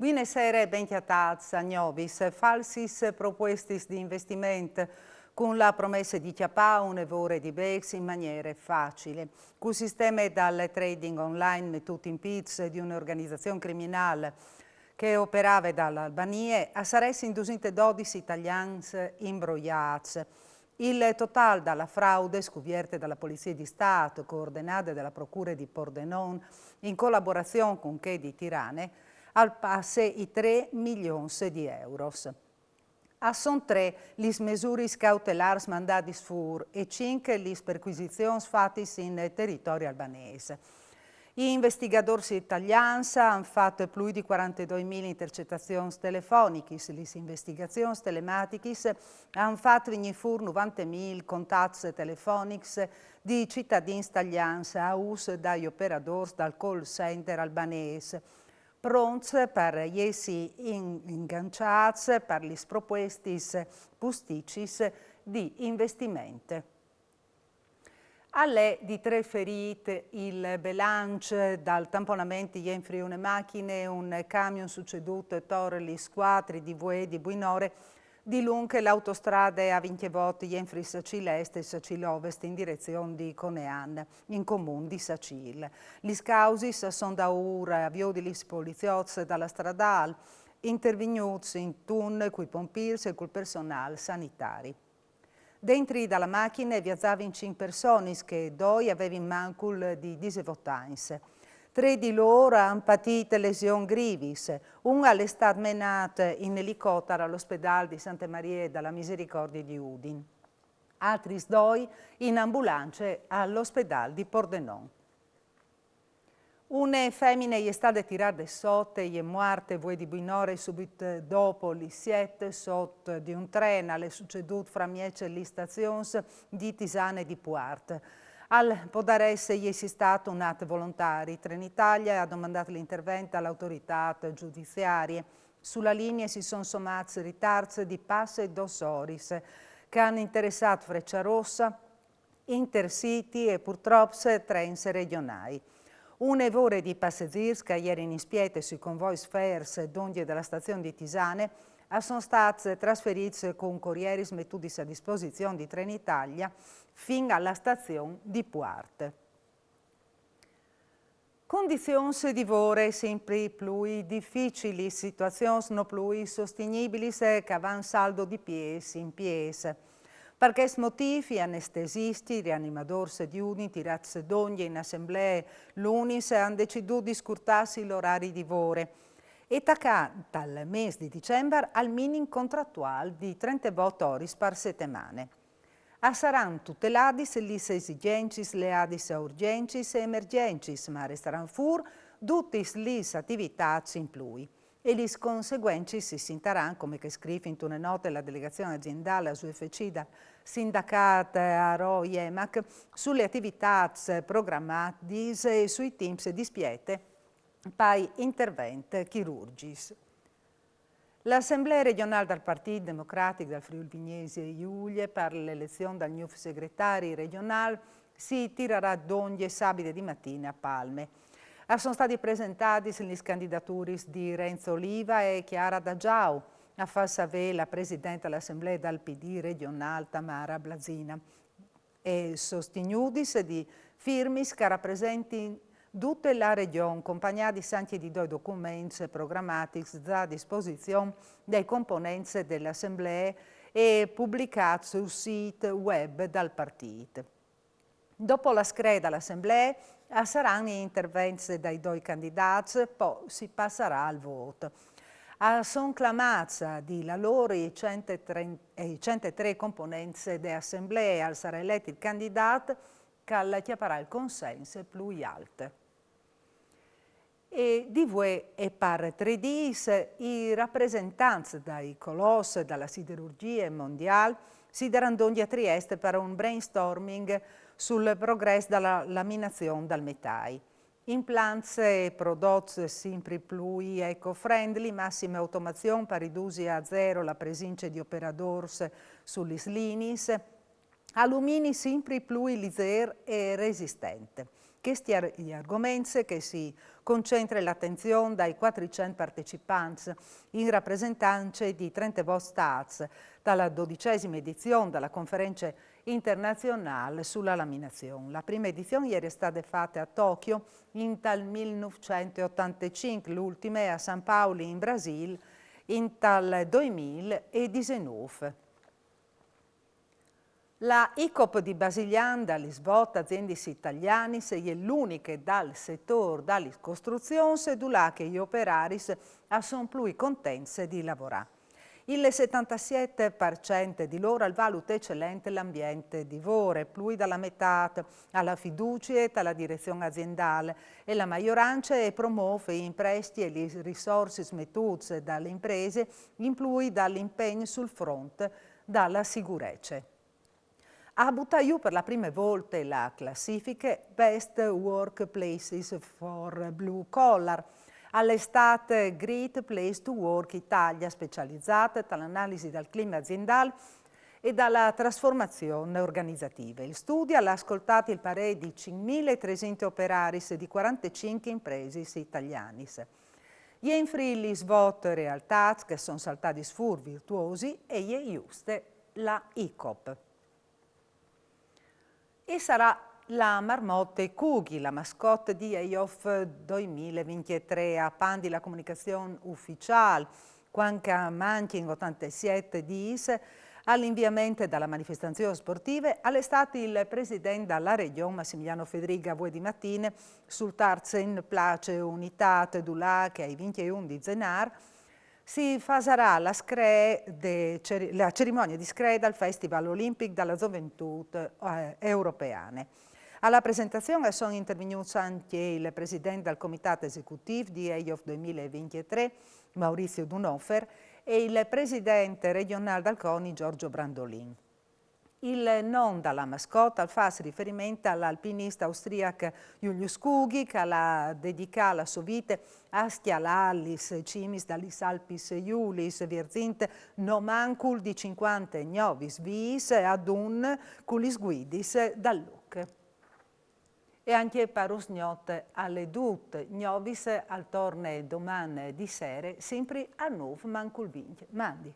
Quine sere ben chiatats a Gnovis, falsis propuestis di investimento con la promessa di chiappare un evore di BEX in maniera facile. Col sistema dal trading online mettuto in pizza di un'organizzazione criminale che operava dall'Albania, a saressi in 212 italiani imbrogliati. Il totale dalla fraude scoperta dalla Polizia di Stato, coordinate dalla Procura di Pordenone, in collaborazione con che di Tirane, al passe i 3 milioni di euro. A son 3 le misure cautelari mandate fur e 5 le perquisizioni fatte in territorio albanese. Gli investigatori italiani hanno fatto più di 42.000 intercettazioni telefoniche, le investigazioni telematiche hanno fatto venire fuori 90.000 contatti telefonici di cittadini italiani a uso dagli operatori del call center albanese, pronti per essere ingaggiati per le proposte pustici di investimento. Alle di 3 ferite, il bilancio dal tamponamento in Friuli macchine, un camion succeduto torre le squadre di Vue di Buinore, di lungo l'autostrada A20 in Fri Sacil Est e Sacil Ovest in direzione di Conean, in comune di Sacil. Le cause sono da ora avvio di poliziotti dalla stradale, intervenuti in tun con i pompieri e col personale sanitario. Dentro dalla macchina viaggiavano 5 persone che 2 avevano in mancul di disevotanze. 3 di loro hanno patito lesioni grivis. Uno è stato menato in elicottero all'ospedale di Santa Maria della Misericordia di Udine. Altri 2 in ambulanza all'ospedale di Pordenone. Una femmina è stata tirata sotto e è morta di Buinore subito dopo le 7 sotto di un treno. È succeduto fra Miece e le stazioni di Tisane e di Puart. Al Podarese è stato un atto volontario. Trenitalia ha domandato l'intervento alle autorità giudiziarie. Sulla linea si sono sommati ritardi di Passe e Dossoris che hanno interessato Frecciarossa, Intercity e purtroppo treni regionali. Un evore di passeggeri che ieri in spiete sui convoi Sfers d'Ondie della stazione di Tisane sono stati trasferiti con corrieri mettuti a disposizione di Trenitalia fino alla stazione di Puart. Condizioni di lavoro sempre più difficili, situazioni non più sostenibili che vanno saldo di pies in pies. Per questi motivi, anestesisti, rianimatori di uniti, tirati d'ogni in assemblea l'UNIS hanno deciso di scurtarsi l'orario di lavoro e dal mese di dicembre al minimo contrattuale di 38 ore per settimana. Saranno tutelate le esigenze, le adis urgenti e emergenti, ma resteranno fuori tutte le attività in più. E le conseguenze si sentiranno, come scrive in una nota la delegazione aziendale su UFC dal sindacato ARO-IEMAC, sulle attività programmate e sui teams di spiete per interventi chirurgici. L'Assemblea regionale del Partito Democratico del Friuli Vignesi e Giulia per l'elezione del nuovo segretario regionale si tirerà d'ogni sabato di mattina a Palme. Sono stati presentati le candidature di Renzo Oliva e Chiara D'Agiau, a far sapere la Presidente dell'Assemblea del PD regionale Tamara Blazina e sostenuti di firmis che rappresentano tutta la regione, accompagnati anche di 2 documenti programmatici a disposizione dei componenti dell'Assemblea e pubblicati sul sito web del partito. Dopo la scheda all'Assemblea saranno interventi dai 2 candidati, poi si passerà al voto. Sono clamati di la loro i 103 componenti dell'Assemblea al sarà eletti il candidato che chiaparà il consenso più alto. E di voi e per 3 dies i rappresentanti dai colossi della siderurgia mondiale si daranno a Trieste per un brainstorming sul progresso della laminazione del metallo. Implants e prodotti sempre più eco-friendly, massima automazione per ridurre a zero la presenza di operatori sulle linee, Alumini sempre più liser e resistente. Questi argomenti che si concentra l'attenzione dai 400 partecipanti in rappresentanza di 32 Stati dalla 12ª edizione della conferenza internazionale sulla laminazione. La prima edizione ieri è stata fatta a Tokyo in tal 1985, l'ultima è a San Paolo in Brasile in tal 2019. La ICOP di Basiglianda, Lisbona, aziende italiane, è l'unica dal settore della costruzione dove che gli operari sono più contenti di lavorare. Il 77% di loro valuta eccellente l'ambiente di lavoro, più dalla metà alla fiducia e alla direzione aziendale e la maggioranza promuove i prestiti e le risorse messe dalle imprese, in più dall'impegno sul fronte della sicurezza. Ha buttato per la prima volta la classifica Best Workplaces for Blue Collar. All'estate Great Place to Work Italia, specializzata dall'analisi del clima aziendale e dalla trasformazione organizzativa. Il studio ha ascoltato il parere di 5.300 operari di 45 imprese italiane. Gli infri svot realtà che sono saltati sfur virtuosi e gli giuste la ICOP. E sarà la Marmotte Cughi, la mascotte di EIOF 2023, a Pandi la comunicazione ufficiale, quando manchi in 87 dis all'inviamento della manifestazione sportiva, all'estate il presidente della regione Massimiliano Federica voi di mattina sul Tarzen Place Unitate Dulà che ai 21 di Zenar si farà la cerimonia di screda al Festival Olympic della Gioventù Europeane. Alla presentazione sono intervenuti anche il presidente del comitato esecutivo di EIOF 2023, Maurizio Dunofer, e il presidente regionale del CONI, Giorgio Brandolin. Il nome della mascotte fa riferimento all'alpinista austriaco Julius Kughi, che l'ha dedicato la sua vita a schialallis, cimis dalis Alpis Iulis, virzint nomancul di 50 novis vis ad un culis guidis dal Luc. E anche parus gnot alle dut novis al torne domani di sera, sempre a nuov mancul vinc. Mandi.